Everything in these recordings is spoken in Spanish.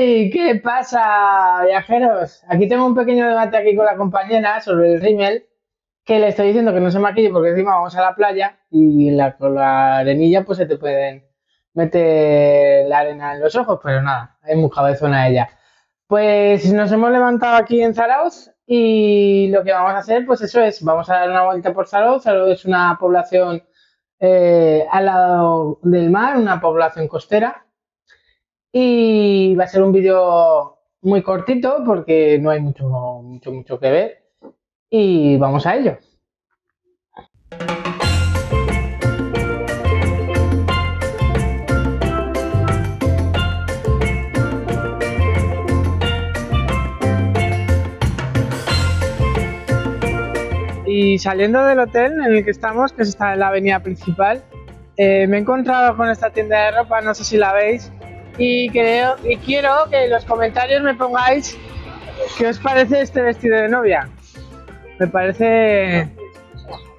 ¡Hey! ¿Qué pasa, viajeros? Aquí tengo un pequeño debate aquí con la compañera sobre el rímel, que le estoy diciendo que no se maquille porque encima vamos a la playa y con la arenilla pues se te pueden meter la arena en los ojos, pero nada, es muy cabezona ella. Pues nos hemos levantado aquí en Zarauz y lo que vamos a hacer pues eso es, vamos a dar una vuelta por Zarauz. Zarauz es una población al lado del mar, una población costera. Y va a ser un vídeo muy cortito porque no hay mucho que ver. Y vamos a ello. Y saliendo del hotel en el que estamos, que está en la avenida principal, me he encontrado con esta tienda de ropa, no sé si la veis, y quiero que en los comentarios me pongáis qué os parece este vestido de novia. Me parece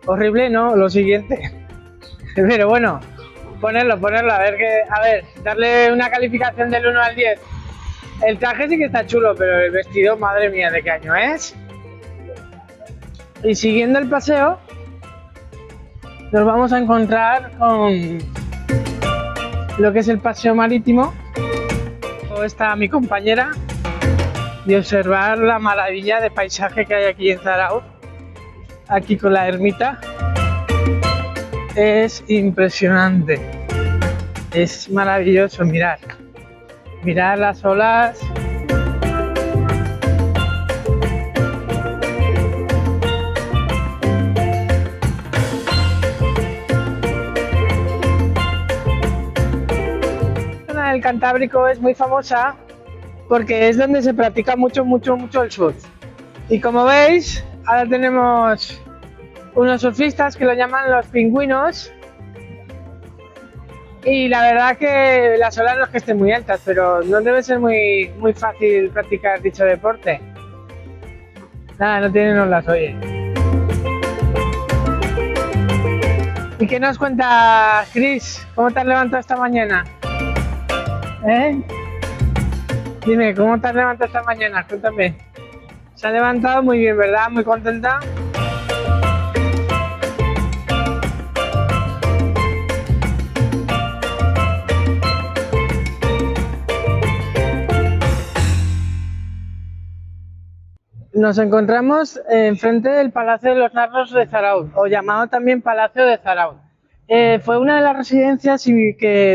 horrible, ¿no? Lo siguiente. Pero bueno, ponerlo, a ver, darle una calificación del 1 al 10. El traje sí que está chulo, pero el vestido, madre mía, ¿de qué año es? Y siguiendo el paseo, nos vamos a encontrar con lo que es el paseo marítimo. Está mi compañera y observar la maravilla de paisaje que hay aquí en Zarauz, aquí con la ermita. Es impresionante, es maravilloso mirar las olas. La zona del Cantábrico es muy famosa porque es donde se practica mucho el surf. Y como veis, ahora tenemos unos surfistas que lo llaman los pingüinos. Y la verdad que las olas no es que estén muy altas, pero no debe ser muy fácil practicar dicho deporte. Nada, no tienen olas, oye. ¿Y qué nos cuenta Chris? ¿Cómo te has levantado esta mañana? Dime, ¿cómo te has levantado esta mañana? Cuéntame. Se ha levantado muy bien, ¿verdad? Muy contenta. Nos encontramos enfrente del Palacio de los Narros de Zarauz, o llamado también Palacio de Zarauz. Fue una de las residencias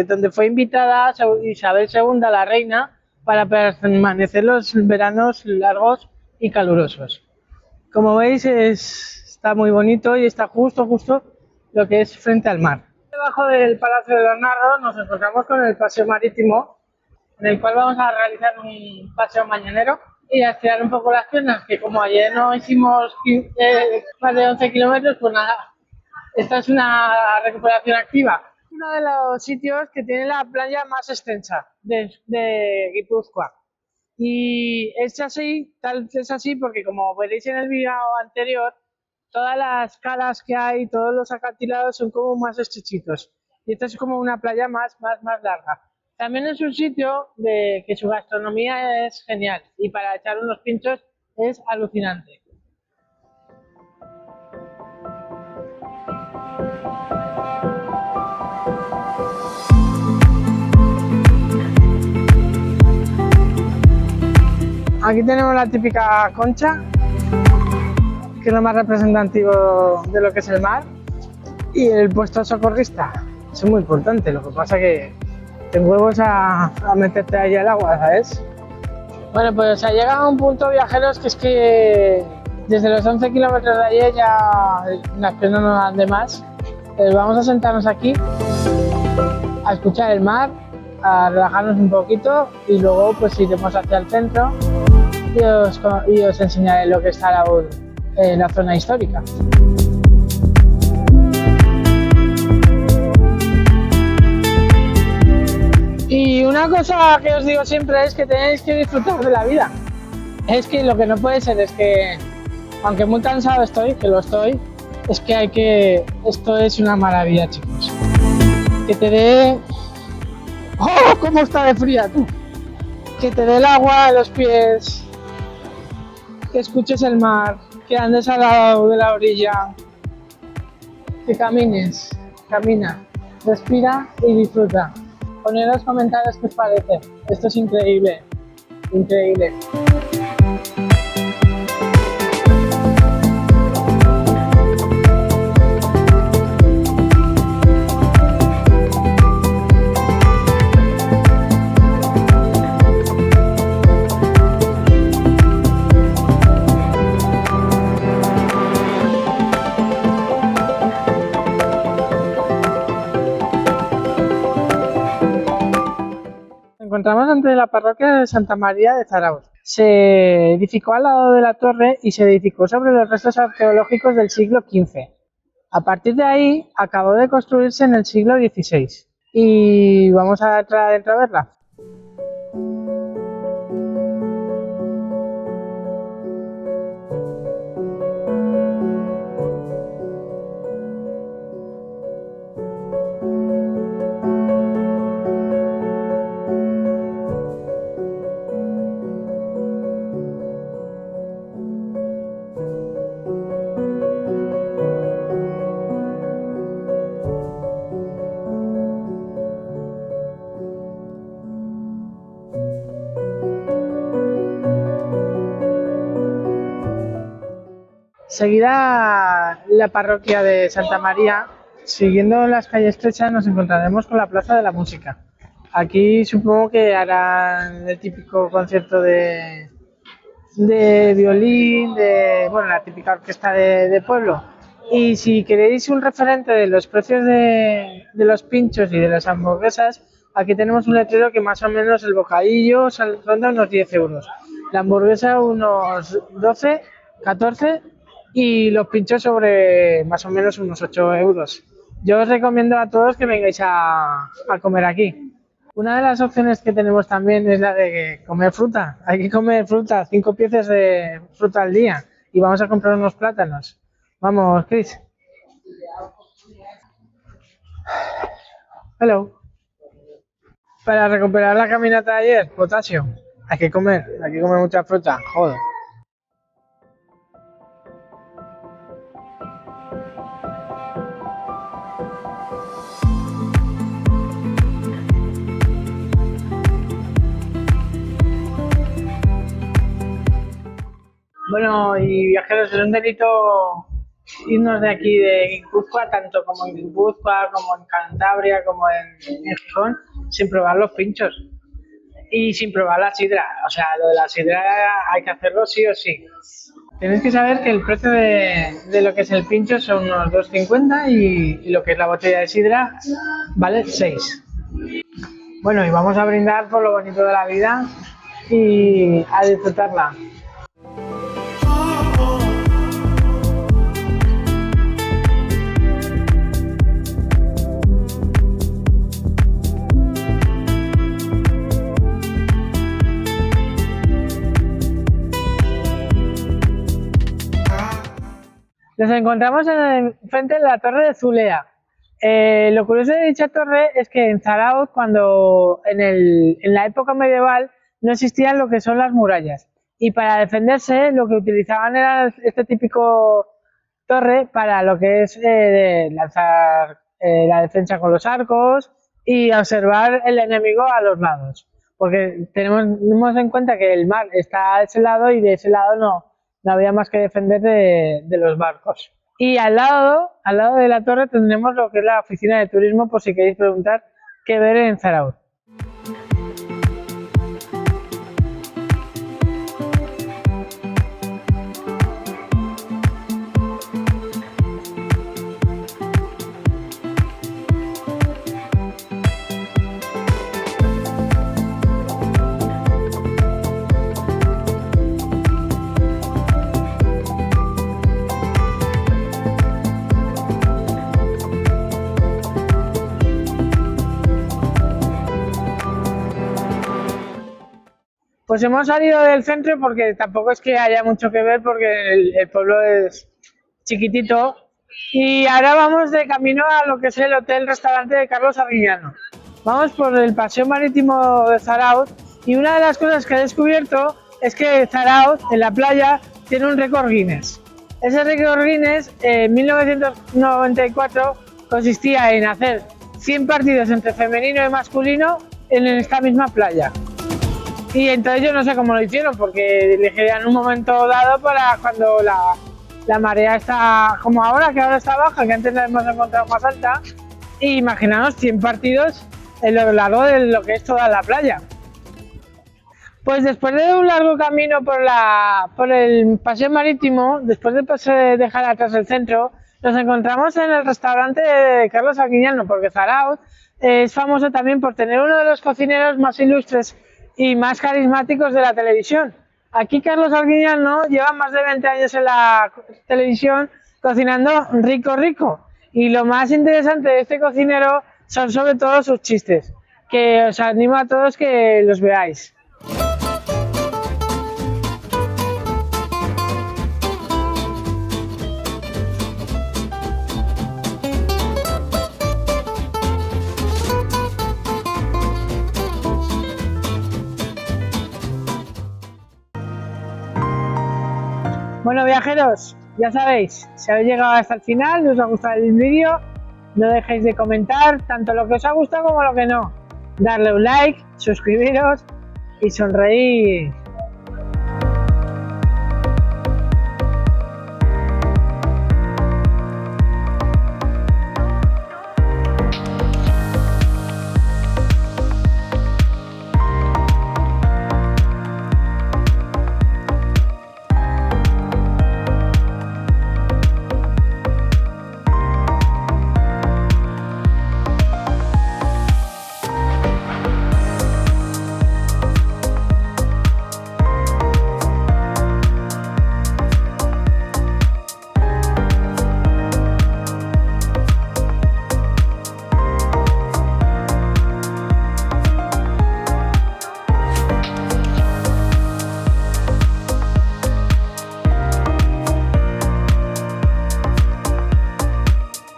donde fue invitada Isabel II, la reina, para permanecer los veranos largos y calurosos. Como veis, está muy bonito y está justo lo que es frente al mar. Debajo del Palacio de los Narros nos encontramos con el paseo marítimo, en el cual vamos a realizar un paseo mañanero y a estirar un poco las piernas, que como ayer no hicimos más de 11 kilómetros, pues nada, esta es una recuperación activa. Uno de los sitios que tiene la playa más extensa de Guipúzcoa. Y es así porque, como veréis en el vídeo anterior, todas las calas que hay, todos los acantilados son como más estrechitos. Y esta es como una playa más larga. También es un sitio que su gastronomía es genial y para echar unos pinchos es alucinante. Aquí tenemos la típica concha, que es lo más representativo de lo que es el mar, y el puesto socorrista. Eso es muy importante, lo que pasa que te huevos a meterte ahí al agua, ¿sabes? Bueno, pues ha llegado a un punto, viajeros, que es que desde los 11 kilómetros de ayer ya las piernas no dan de más. Vamos a sentarnos aquí a escuchar el mar, a relajarnos un poquito y luego pues iremos hacia el centro y os enseñaré lo que está en la zona histórica. Y una cosa que os digo siempre es que tenéis que disfrutar de la vida. Es que lo que no puede ser es que, aunque muy cansado estoy, que lo estoy, es que esto es una maravilla, chicos. Que te dé... ¡Oh, cómo está de fría, tú! que te dé el agua a los pies, que escuches el mar, que andes al lado de la orilla, que camines, camina, respira y disfruta. Poned en los comentarios qué os parece. Esto es increíble, increíble. Nos encontramos ante la parroquia de Santa María de Zarauz. Se edificó al lado de la torre y se edificó sobre los restos arqueológicos del siglo XV. A partir de ahí acabó de construirse en el siglo XVI. Y vamos a entrar adentro a verla. Seguida la parroquia de Santa María, siguiendo las calles estrechas nos encontraremos con la Plaza de la Música. Aquí supongo que harán el típico concierto de violín, bueno, la típica orquesta de pueblo. Y si queréis un referente de los precios de los pinchos y de las hamburguesas, aquí tenemos un letrero que más o menos el bocadillo ronda unos 10 euros, la hamburguesa unos 12, 14 y los pinchos sobre más o menos unos 8 euros. Yo os recomiendo a todos que vengáis a comer aquí. Una de las opciones que tenemos también es la de comer fruta. Hay que comer fruta, 5 piezas de fruta al día. Y vamos a comprar unos plátanos. Vamos, Chris. Hello. Para recuperar la caminata de ayer, potasio. Hay que comer mucha fruta. Joder. Bueno, y viajeros, es un delito irnos de aquí de Guipúzcoa, tanto como en Guipúzcoa, como en Cantabria, como en Gijón, sin probar los pinchos y sin probar la sidra. O sea, lo de la sidra hay que hacerlo sí o sí. Tenéis que saber que el precio de lo que es el pincho son unos 2,50 y lo que es la botella de sidra vale 6. Bueno, y vamos a brindar por lo bonito de la vida y a disfrutarla. Nos encontramos frente de la torre de Zulea. Lo curioso de dicha torre es que en Zarauz, cuando en la época medieval, no existían lo que son las murallas. Y para defenderse, lo que utilizaban era este típico torre para lo que es lanzar la defensa con los arcos y observar el enemigo a los lados. Porque tenemos en cuenta que el mar está a ese lado y de ese lado no había más que defender de los barcos. Y al lado de la torre tendremos lo que es la oficina de turismo, por si queréis preguntar qué ver en Zarauz. Pues hemos salido del centro porque tampoco es que haya mucho que ver porque el pueblo es chiquitito y ahora vamos de camino a lo que es el hotel restaurante de Carlos Arguiñano. Vamos por el paseo marítimo de Zarauz Y una de las cosas que he descubierto es que Zarautz, en la playa, tiene un récord Guinness. Ese récord Guinness, en 1994, consistía en hacer 100 partidos entre femenino y masculino en esta misma playa. Y entonces yo no sé cómo lo hicieron, porque elegirían un momento dado para cuando la marea está como ahora, que ahora está baja, que antes la hemos encontrado más alta. Y imaginaos 100 partidos a lo largo de lo que es toda la playa. Pues después de un largo camino por el paseo marítimo, después de dejar atrás el centro, nos encontramos en el restaurante de Carlos Arguiñano, porque Zarautz es famoso también por tener uno de los cocineros más ilustres y más carismáticos de la televisión. Aquí Carlos Arguiñano lleva más de 20 años en la televisión cocinando rico. Y lo más interesante de este cocinero son sobre todo sus chistes, que os animo a todos que los veáis. Bueno, viajeros, ya sabéis, si habéis llegado hasta el final y os ha gustado el vídeo, no dejéis de comentar tanto lo que os ha gustado como lo que no. Darle un like, suscribiros y sonreír.